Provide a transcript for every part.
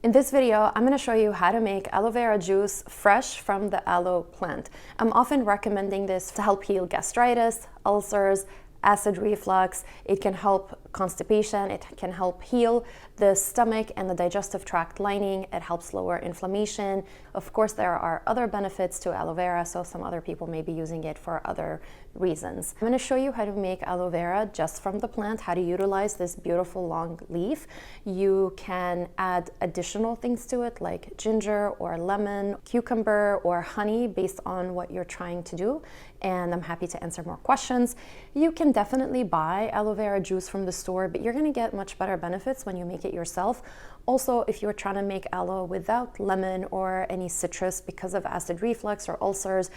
In this video, I'm going to show you how to make aloe vera juice fresh from the aloe plant. I'm often recommending this to help heal gastritis, ulcers, acid reflux. It can help constipation. It can help heal the stomach and the digestive tract lining. It helps lower inflammation. Of course, there are other benefits to aloe vera, so some other people may be using it for other reasons. I'm going to show you how to make aloe vera just from the plant, how to utilize this beautiful long leaf. You can add additional things to it like ginger or lemon, cucumber or honey based on what you're trying to do. And I'm happy to answer more questions. You can definitely buy aloe vera juice from the store, but you're going to get much better benefits when you make it yourself. Also, if you're trying to make aloe without lemon or any citrus because of acid reflux or ulcers,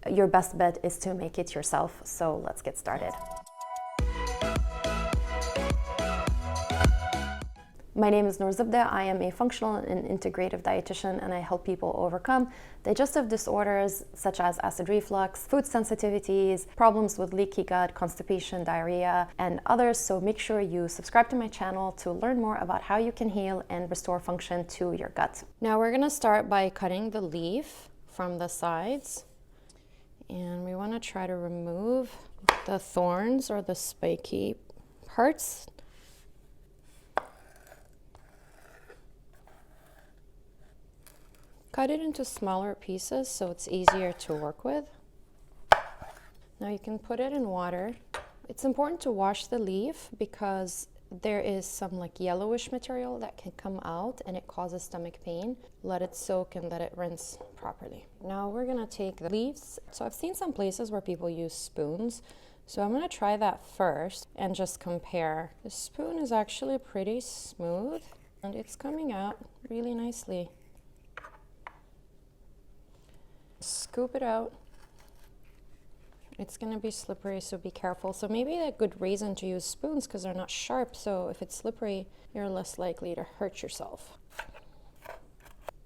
your best bet is to make it yourself. So let's get started. My name is Noor Zibda. I am a functional and integrative dietitian, and I help people overcome digestive disorders such as acid reflux, food sensitivities, problems with leaky gut, constipation, diarrhea, and others. So make sure you subscribe to my channel to learn more about how you can heal and restore function to your gut. Now we're going to start by cutting the leaf from the sides, and we want to try to remove the thorns or the spiky parts. Cut it into smaller pieces so it's easier to work with. Now you can put it in water. It's important to wash the leaf because there is some like yellowish material that can come out and it causes stomach pain. Let it soak and let it rinse properly. Now we're gonna take the leaves. So I've seen some places where people use spoons. So I'm gonna try that first and just compare. The spoon is actually pretty smooth and it's coming out really nicely. Scoop it out. It's going to be slippery, so be careful. So maybe a good reason to use spoons because they're not sharp, so if it's slippery, you're less likely to hurt yourself.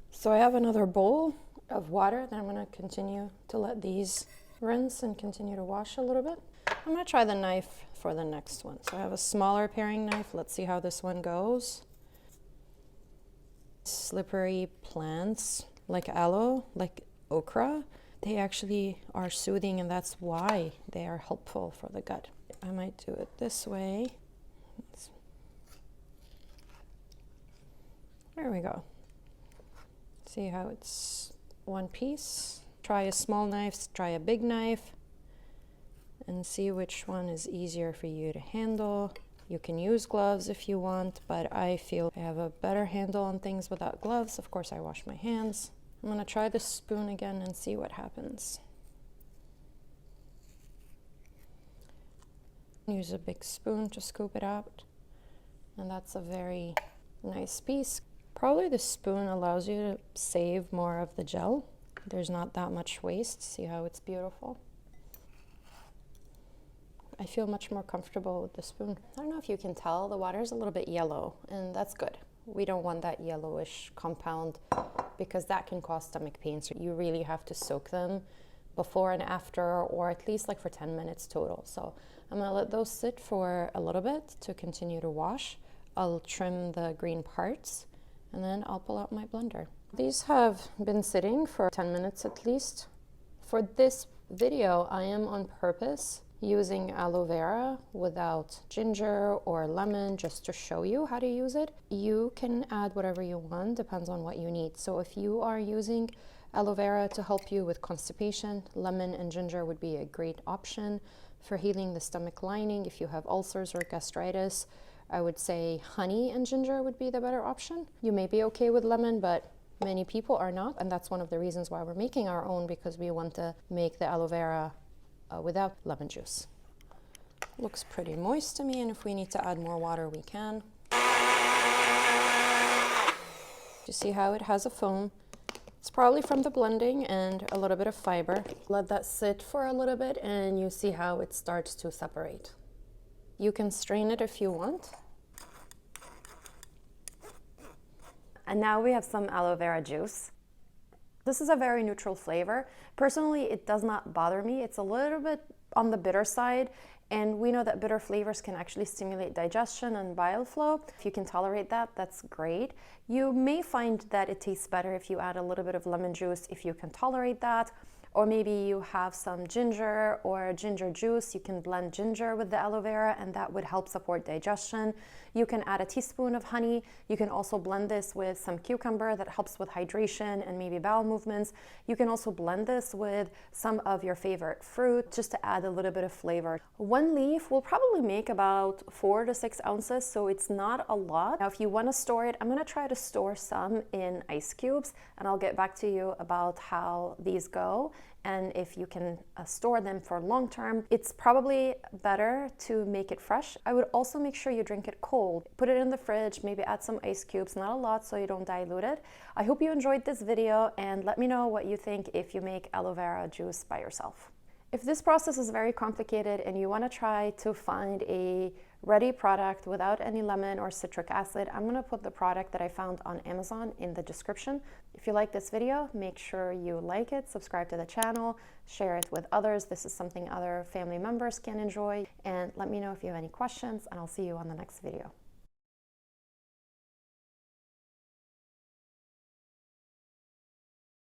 So I have another bowl of water that I'm going to continue to let these rinse and continue to wash a little bit. I'm going to try the knife for the next one. So I have a smaller paring knife. Let's see how this one goes. Slippery plants like aloe, like okra, they actually are soothing, and that's why they are helpful for the gut. I might do it this way. There we go. See how it's one piece. Try a small knife, try a big knife, and see which one is easier for you to handle. You can use gloves if you want, but I feel I have a better handle on things without gloves. Of course, I wash my hands. I'm going to try the spoon again and see what happens. Use a big spoon to scoop it out. And that's a very nice piece. Probably the spoon allows you to save more of the gel. There's not that much waste. See how it's beautiful? I feel much more comfortable with the spoon. I don't know if you can tell, the water is a little bit yellow, and that's good. We don't want that yellowish compound because that can cause stomach pain. So you really have to soak them before and after, or at least like for 10 minutes total. So I'm gonna let those sit for a little bit to continue to wash. I'll trim the green parts and then I'll pull out my blender. These have been sitting for 10 minutes at least. For this video, I am on purpose using aloe vera without ginger or lemon just to show you how to use it. You can add whatever you want, depends on what you need. So if you are using aloe vera to help you with constipation, lemon and ginger would be a great option. For healing the stomach lining, if you have ulcers or gastritis, I would say honey and ginger would be the better option. You may be okay with lemon, but many people are not, and that's one of the reasons why we're making our own, because we want to make the aloe vera without lemon juice. Looks pretty moist to me, and if we need to add more water, we can. You see how it has a foam? It's probably from the blending and a little bit of fiber. Let that sit for a little bit, and you see how it starts to separate. You can strain it if you want. And now we have some aloe vera juice. This is a very neutral flavor. Personally, it does not bother me. It's a little bit on the bitter side. And we know that bitter flavors can actually stimulate digestion and bile flow. If you can tolerate that, that's great. You may find that it tastes better if you add a little bit of lemon juice if you can tolerate that. Or maybe you have some ginger or ginger juice. You can blend ginger with the aloe vera and that would help support digestion. You can add a teaspoon of honey. You can also blend this with some cucumber that helps with hydration and maybe bowel movements. You can also blend this with some of your favorite fruit just to add a little bit of flavor. One leaf will probably make about 4 to 6 ounces, so it's not a lot. Now, if you want to store it, I'm going to try to store some in ice cubes and I'll get back to you about how these go. And if you can store them for long term, it's probably better to make it fresh. I would also make sure you drink it cold. Put it in the fridge, maybe add some ice cubes, not a lot so you don't dilute it. I hope you enjoyed this video and let me know what you think if you make aloe vera juice by yourself. If this process is very complicated and you want to try to find a ready product without any lemon or citric acid, I'm going to put the product that I found on Amazon in the description. If you like this video, make sure you like it, subscribe to the channel, share it with others. This is something other family members can enjoy. And let me know if you have any questions, and I'll see you on the next video.